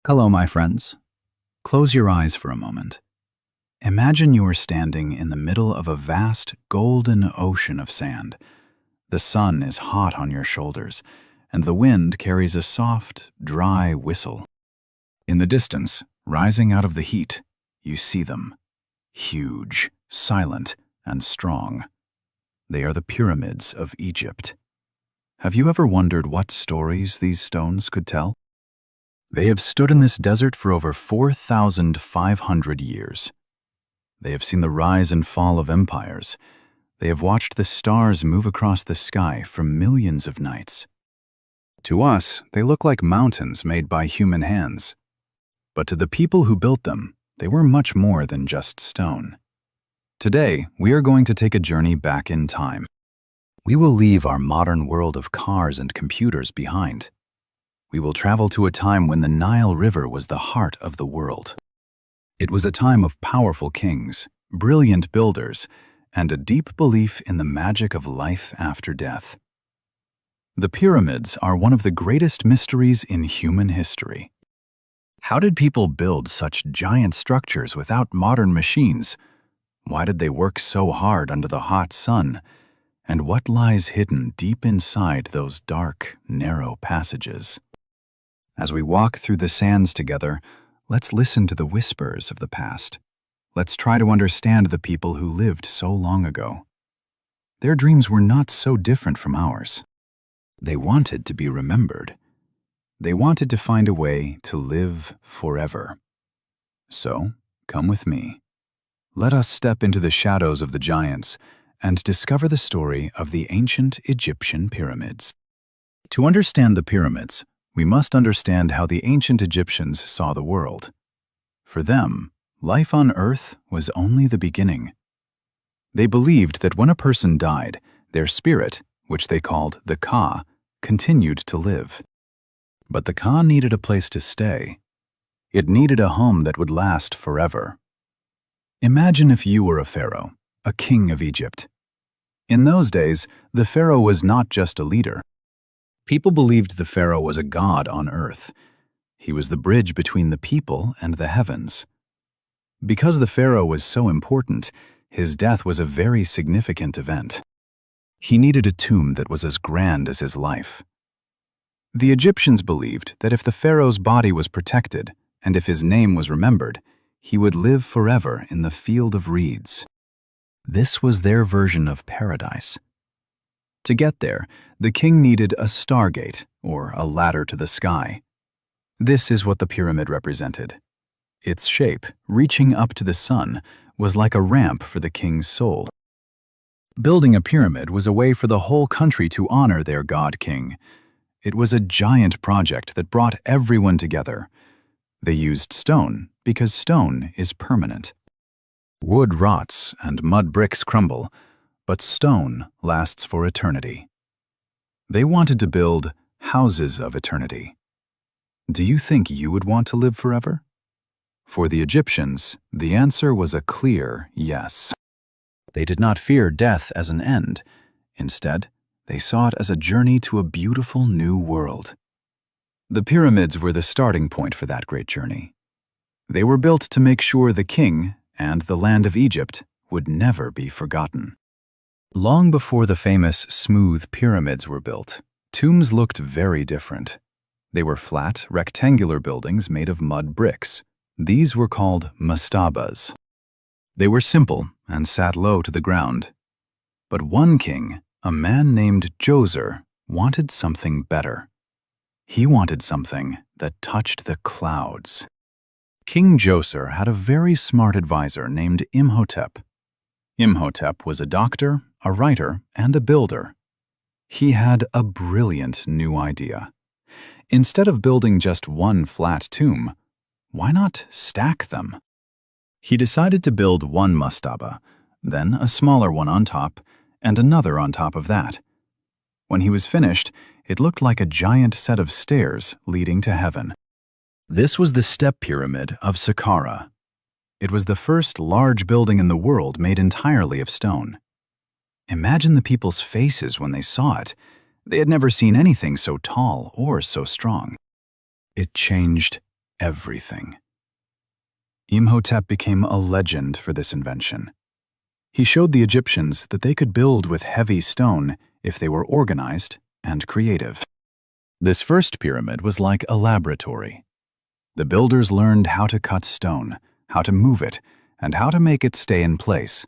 Hello, my friends. Close your eyes for a moment. Imagine you are standing in the middle of a vast golden ocean of sand. The sun is hot on your shoulders, and the wind carries a soft, dry whistle. In the distance, rising out of the heat, you see them. Huge, silent, and strong. They are the pyramids of Egypt. Have you ever wondered what stories these stones could tell? They have stood in this desert for over 4,500 years. They have seen the rise and fall of empires. They have watched the stars move across the sky for millions of nights. To us, they look like mountains made by human hands. But to the people who built them, they were much more than just stone. Today, we are going to take a journey back in time. We will leave our modern world of cars and computers behind. We will travel to a time when the Nile River was the heart of the world. It was a time of powerful kings, brilliant builders, and a deep belief in the magic of life after death. The pyramids are one of the greatest mysteries in human history. How did people build such giant structures without modern machines? Why did they work so hard under the hot sun? And what lies hidden deep inside those dark, narrow passages? As we walk through the sands together, let's listen to the whispers of the past. Let's try to understand the people who lived so long ago. Their dreams were not so different from ours. They wanted to be remembered. They wanted to find a way to live forever. So, come with me. Let us step into the shadows of the giants and discover the story of the ancient Egyptian pyramids. To understand the pyramids, we must understand how the ancient Egyptians saw the world. For them, life on Earth was only the beginning. They believed that when a person died, their spirit, which they called the Ka, continued to live. But the Ka needed a place to stay. It needed a home that would last forever. Imagine if you were a pharaoh, a king of Egypt. In those days, the pharaoh was not just a leader. People believed the pharaoh was a god on earth. He was the bridge between the people and the heavens. Because the pharaoh was so important, his death was a very significant event. He needed a tomb that was as grand as his life. The Egyptians believed that if the pharaoh's body was protected, and if his name was remembered, he would live forever in the field of reeds. This was their version of paradise. To get there, the king needed a stargate, or a ladder to the sky. This is what the pyramid represented. Its shape, reaching up to the sun, was like a ramp for the king's soul. Building a pyramid was a way for the whole country to honor their god-king. It was a giant project that brought everyone together. They used stone because stone is permanent. Wood rots and mud bricks crumble, but stone lasts for eternity. They wanted to build houses of eternity. Do you think you would want to live forever? For the Egyptians, the answer was a clear yes. They did not fear death as an end. Instead, they saw it as a journey to a beautiful new world. The pyramids were the starting point for that great journey. They were built to make sure the king and the land of Egypt would never be forgotten. Long before the famous smooth pyramids were built, tombs looked very different. They were flat, rectangular buildings made of mud bricks. These were called mastabas. They were simple and sat low to the ground. But one king, a man named Djoser, wanted something better. He wanted something that touched the clouds. King Djoser had a very smart advisor named Imhotep. Imhotep was a doctor, a writer, and a builder. He had a brilliant new idea. Instead of building just one flat tomb, why not stack them? He decided to build one mastaba, then a smaller one on top, and another on top of that. When he was finished, it looked like a giant set of stairs leading to heaven. This was the step pyramid of Saqqara. It was the first large building in the world made entirely of stone. Imagine the people's faces when they saw it. They had never seen anything so tall or so strong. It changed everything. Imhotep became a legend for this invention. He showed the Egyptians that they could build with heavy stone if they were organized and creative. This first pyramid was like a laboratory. The builders learned how to cut stone, how to move it, and how to make it stay in place.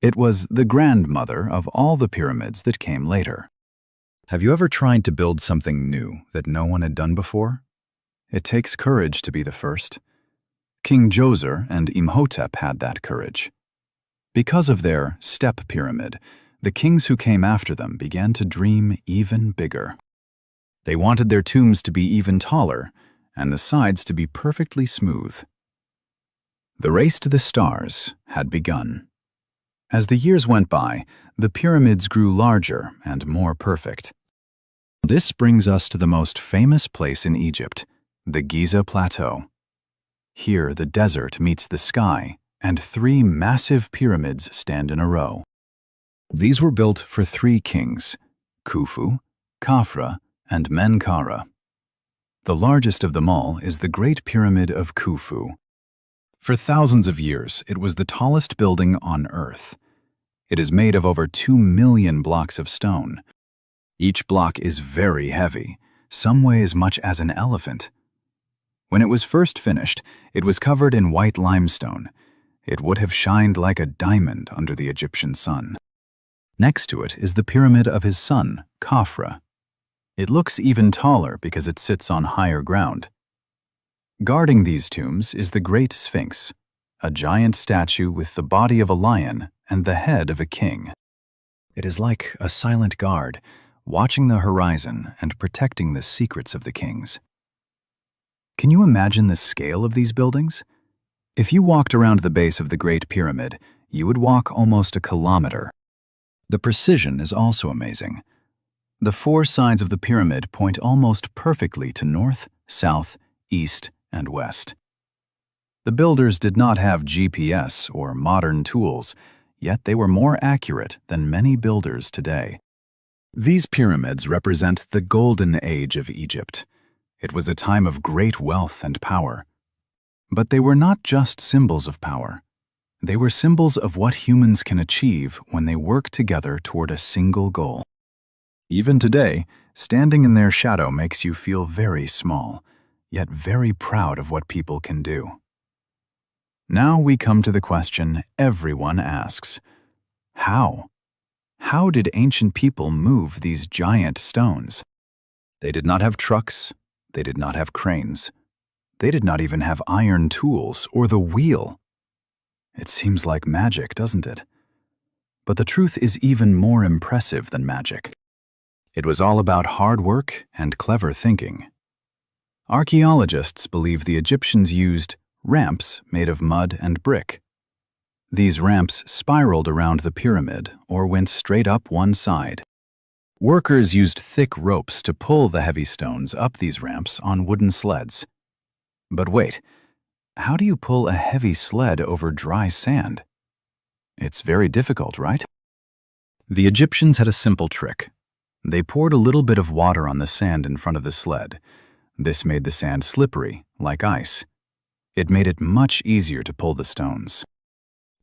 It was the grandmother of all the pyramids that came later. Have you ever tried to build something new that no one had done before? It takes courage to be the first. King Djoser and Imhotep had that courage. Because of their step pyramid, the kings who came after them began to dream even bigger. They wanted their tombs to be even taller and the sides to be perfectly smooth. The race to the stars had begun. As the years went by, the pyramids grew larger and more perfect. This brings us to the most famous place in Egypt, the Giza Plateau. Here, the desert meets the sky, and 3 massive pyramids stand in a row. These were built for 3 kings, Khufu, Khafra, and Menkaura. The largest of them all is the Great Pyramid of Khufu. For thousands of years, it was the tallest building on Earth. It is made of over 2 million blocks of stone. Each block is very heavy, some weigh as much as an elephant. When it was first finished, it was covered in white limestone. It would have shined like a diamond under the Egyptian sun. Next to it is the pyramid of his son, Khafra. It looks even taller because it sits on higher ground. Guarding these tombs is the Great Sphinx, a giant statue with the body of a lion and the head of a king. It is like a silent guard, watching the horizon and protecting the secrets of the kings. Can you imagine the scale of these buildings? If you walked around the base of the Great Pyramid, you would walk almost a kilometer. The precision is also amazing. The 4 sides of the pyramid point almost perfectly to north, south, east, and west. The builders did not have GPS or modern tools, yet they were more accurate than many builders today. These pyramids represent the golden age of Egypt. It was a time of great wealth and power. But they were not just symbols of power. They were symbols of what humans can achieve when they work together toward a single goal. Even today, standing in their shadow makes you feel very small, yet very proud of what people can do. Now we come to the question everyone asks: how? How did ancient people move these giant stones? They did not have trucks. They did not have cranes. They did not even have iron tools or the wheel. It seems like magic, doesn't it? But the truth is even more impressive than magic. It was all about hard work and clever thinking. Archaeologists believe the Egyptians used ramps made of mud and brick. These ramps spiraled around the pyramid or went straight up one side. Workers used thick ropes to pull the heavy stones up these ramps on wooden sleds. But wait, how do you pull a heavy sled over dry sand? It's very difficult, right? The Egyptians had a simple trick. They poured a little bit of water on the sand in front of the sled. This made the sand slippery, like ice. It made it much easier to pull the stones.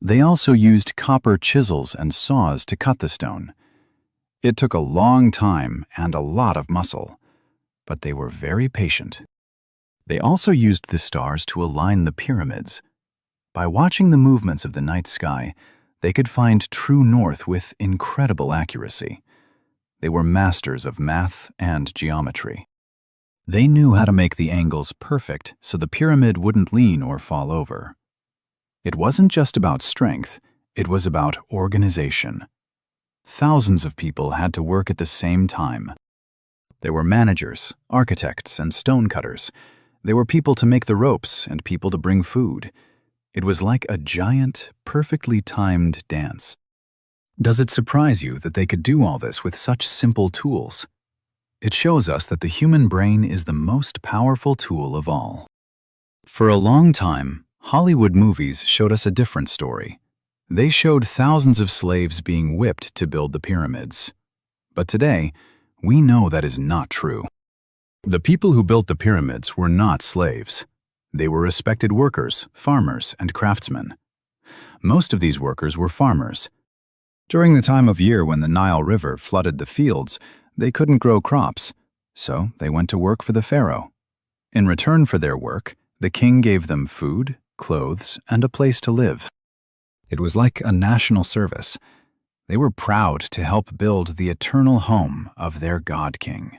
They also used copper chisels and saws to cut the stone. It took a long time and a lot of muscle, but they were very patient. They also used the stars to align the pyramids. By watching the movements of the night sky, they could find true north with incredible accuracy. They were masters of math and geometry. They knew how to make the angles perfect so the pyramid wouldn't lean or fall over. It wasn't just about strength, it was about organization. Thousands of people had to work at the same time. There were managers, architects, and stonecutters. There were people to make the ropes and people to bring food. It was like a giant, perfectly timed dance. Does it surprise you that they could do all this with such simple tools? It shows us that the human brain is the most powerful tool of all. For a long time, Hollywood movies showed us a different story. They showed thousands of slaves being whipped to build the pyramids. But today, we know that is not true. The people who built the pyramids were not slaves. They were respected workers, farmers, and craftsmen. Most of these workers were farmers. During the time of year when the Nile River flooded the fields, they couldn't grow crops, so they went to work for the pharaoh. In return for their work, the king gave them food, clothes, and a place to live. It was like a national service. They were proud to help build the eternal home of their god-king.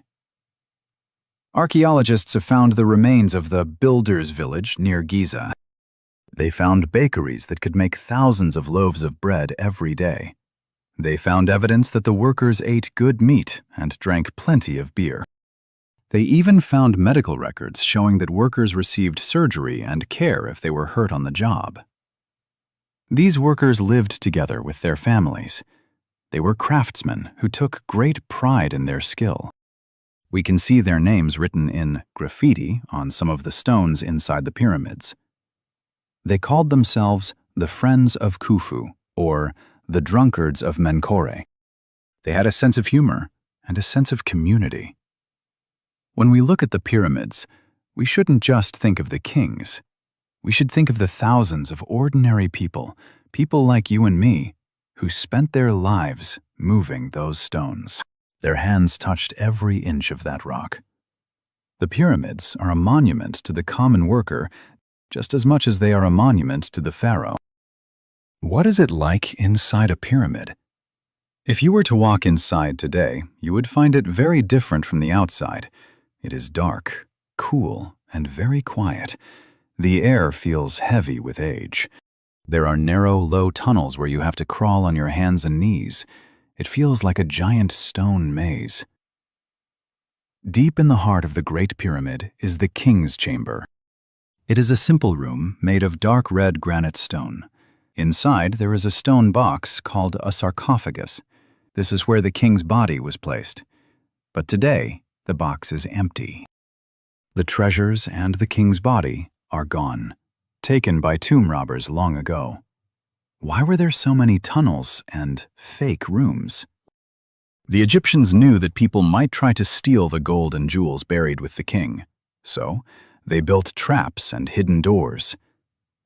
Archaeologists have found the remains of the builders' village near Giza. They found bakeries that could make thousands of loaves of bread every day. They found evidence that the workers ate good meat and drank plenty of beer. They even found medical records showing that workers received surgery and care if they were hurt on the job. These workers lived together with their families. They were craftsmen who took great pride in their skill. We can see their names written in graffiti on some of the stones inside the pyramids. They called themselves the Friends of Khufu, or the Drunkards of Menkaure. They had a sense of humor and a sense of community. When we look at the pyramids, we shouldn't just think of the kings. We should think of the thousands of ordinary people, people like you and me, who spent their lives moving those stones. Their hands touched every inch of that rock. The pyramids are a monument to the common worker just as much as they are a monument to the pharaoh. What is it like inside a pyramid? If you were to walk inside today, you would find it very different from the outside. It is dark, cool, and very quiet. The air feels heavy with age. There are narrow, low tunnels where you have to crawl on your hands and knees. It feels like a giant stone maze. Deep in the heart of the Great Pyramid is the King's Chamber. It is a simple room made of dark red granite stone. Inside, there is a stone box called a sarcophagus. This is where the king's body was placed. But today, the box is empty. The treasures and the king's body are gone, taken by tomb robbers long ago. Why were there so many tunnels and fake rooms? The Egyptians knew that people might try to steal the gold and jewels buried with the king, so they built traps and hidden doors.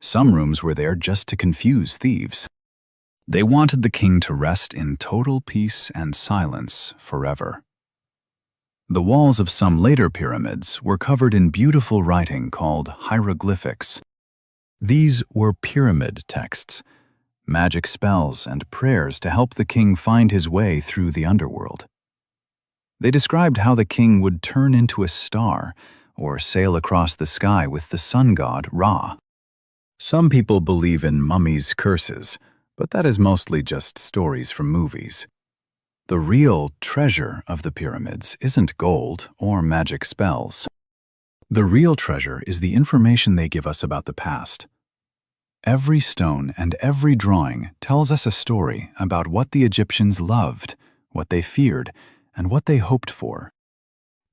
Some rooms were there just to confuse thieves. They wanted the king to rest in total peace and silence forever. The walls of some later pyramids were covered in beautiful writing called hieroglyphics. These were pyramid texts, magic spells and prayers to help the king find his way through the underworld. They described how the king would turn into a star or sail across the sky with the sun god Ra. Some people believe in mummies' curses, but that is mostly just stories from movies. The real treasure of the pyramids isn't gold or magic spells. The real treasure is the information they give us about the past. Every stone and every drawing tells us a story about what the Egyptians loved, what they feared, and what they hoped for.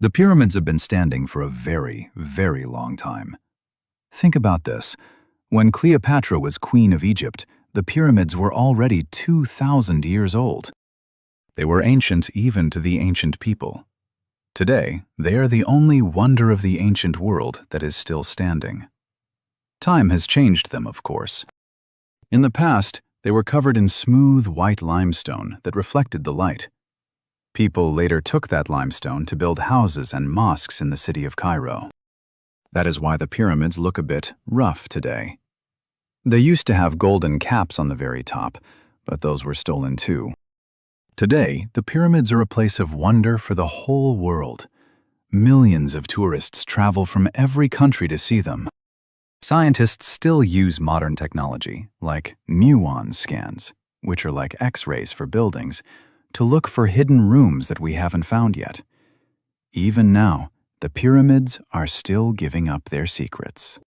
The pyramids have been standing for a very, very long time. Think about this. When Cleopatra was queen of Egypt, the pyramids were already 2,000 years old. They were ancient even to the ancient people. Today, they are the only wonder of the ancient world that is still standing. Time has changed them, of course. In the past, they were covered in smooth white limestone that reflected the light. People later took that limestone to build houses and mosques in the city of Cairo. That is why the pyramids look a bit rough today. They used to have golden caps on the very top, but those were stolen too. Today, the pyramids are a place of wonder for the whole world. Millions of tourists travel from every country to see them. Scientists still use modern technology, like muon scans, which are like X-rays for buildings, to look for hidden rooms that we haven't found yet. Even now, the pyramids are still giving up their secrets.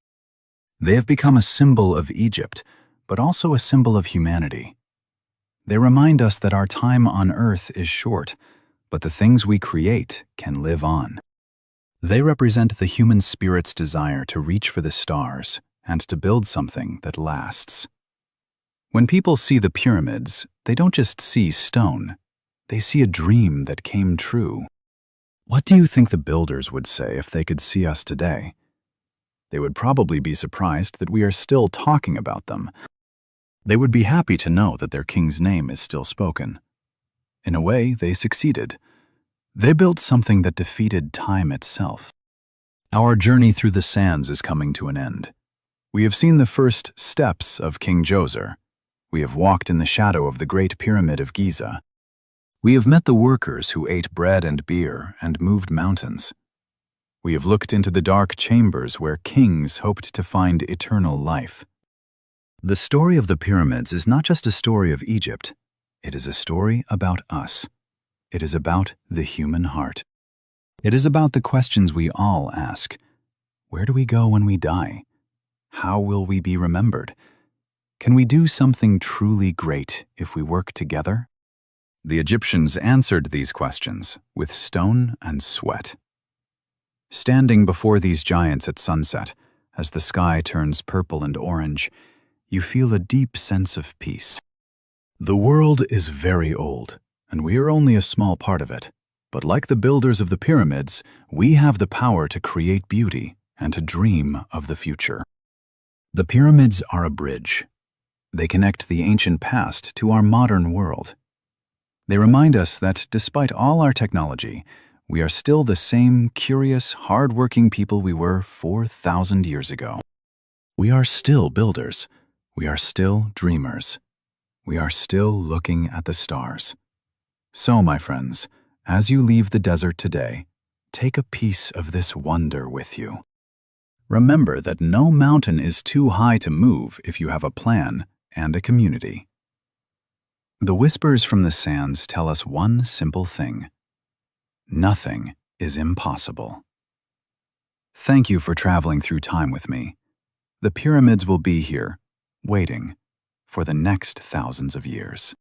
They have become a symbol of Egypt, but also a symbol of humanity. They remind us that our time on Earth is short, but the things we create can live on. They represent the human spirit's desire to reach for the stars and to build something that lasts. When people see the pyramids, they don't just see stone. They see a dream that came true. What do you think the builders would say if they could see us today? They would probably be surprised that we are still talking about them. They would be happy to know that their king's name is still spoken. In a way, they succeeded. They built something that defeated time itself. Our journey through the sands is coming to an end. We have seen the first steps of King Djoser. We have walked in the shadow of the Great Pyramid of Giza. We have met the workers who ate bread and beer and moved mountains. We have looked into the dark chambers where kings hoped to find eternal life. The story of the pyramids is not just a story of Egypt. It is a story about us. It is about the human heart. It is about the questions we all ask. Where do we go when we die? How will we be remembered? Can we do something truly great if we work together? The Egyptians answered these questions with stone and sweat. Standing before these giants at sunset, as the sky turns purple and orange, you feel a deep sense of peace. The world is very old, and we are only a small part of it. But like the builders of the pyramids, we have the power to create beauty and to dream of the future. The pyramids are a bridge. They connect the ancient past to our modern world. They remind us that despite all our technology, we are still the same curious, hard-working people we were 4,000 years ago. We are still builders. We are still dreamers. We are still looking at the stars. So, my friends, as you leave the desert today, take a piece of this wonder with you. Remember that no mountain is too high to move if you have a plan and a community. The whispers from the sands tell us one simple thing. Nothing is impossible. Thank you for traveling through time with me. The pyramids will be here, waiting for the next thousands of years.